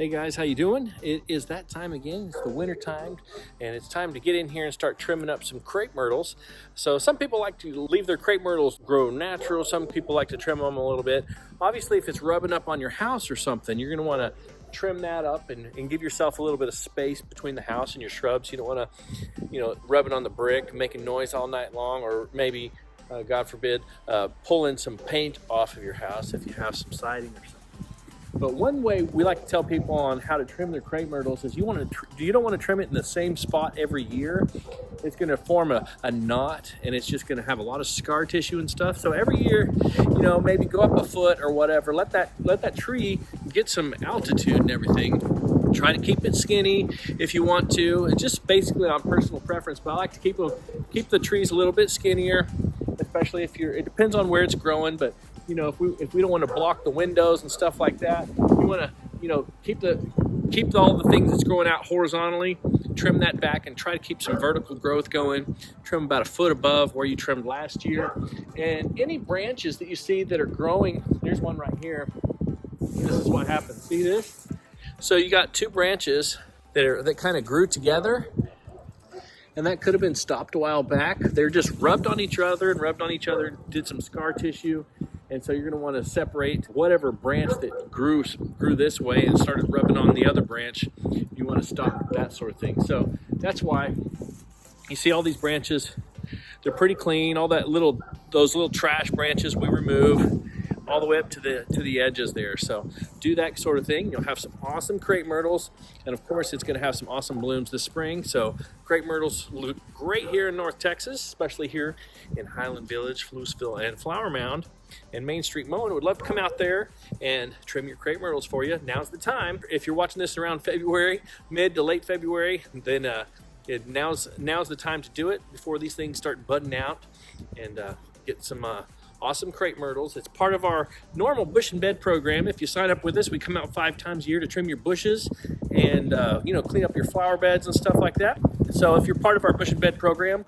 Hey guys, how you doing? It is that time again. It's the winter time, and it's time to get in here and start trimming up some crepe myrtles. So some people like to leave their crepe myrtles grow natural. Some people like to trim them a little bit. Obviously, if it's rubbing up on your house or something, you're gonna wanna trim that up and give yourself a little bit of space between the house and your shrubs. You don't wanna, rub it on the brick, making noise all night long, or maybe, God forbid, pulling some paint off of your house if you have some siding or something. But one way we like to tell people on how to trim their crepe myrtles is you don't want to trim it in the same spot every year. It's going to form a knot, and it's just going to have a lot of scar tissue and stuff. So every year, maybe go up a foot or whatever. Let that tree get some altitude and everything. Try to keep it skinny if you want to, and just basically on personal preference. But I like to keep the trees a little bit skinnier, especially it depends on where it's growing. But if we don't want to block the windows and stuff like that, you want to keep all the things that's growing out horizontally, trim that back, and try to keep some vertical growth going. Trim about a foot above where you trimmed last year. And any branches that you see that are growing, there's one right here. This is what happens. See this? So you got two branches that kind of grew together, and that could have been stopped a while back. They're just rubbed on each other, did some scar tissue. And so you're going to want to separate whatever branch that grew this way and started rubbing on the other branch. You want to stop that sort of thing. So that's why you see all these branches. They're pretty clean. All those little trash branches we remove all the way up to the edges there. So do that sort of thing. You'll have some awesome crepe myrtles, and of course it's going to have some awesome blooms this spring. So crepe myrtles look great here in North Texas, especially here in Highland Village, Flusville, and Flower Mound. And Main Street Mowing would love to come out there and trim your crepe myrtles for you. Now's the time. If you're watching this around February, mid to late February, then now's the time to do it before these things start budding out, and get some awesome crepe myrtles. It's part of our normal bush and bed program. If you sign up with us, we come out 5 times a year to trim your bushes and clean up your flower beds and stuff like that. So if you're part of our bush and bed program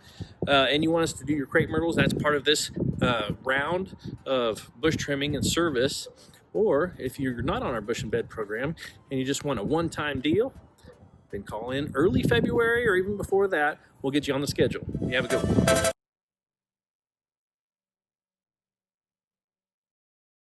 and you want us to do your crepe myrtles, that's part of this round of bush trimming and service. Or if you're not on our bush and bed program and you just want a one-time deal, then call in early February or even before that. We'll get you on the schedule. You have a good one.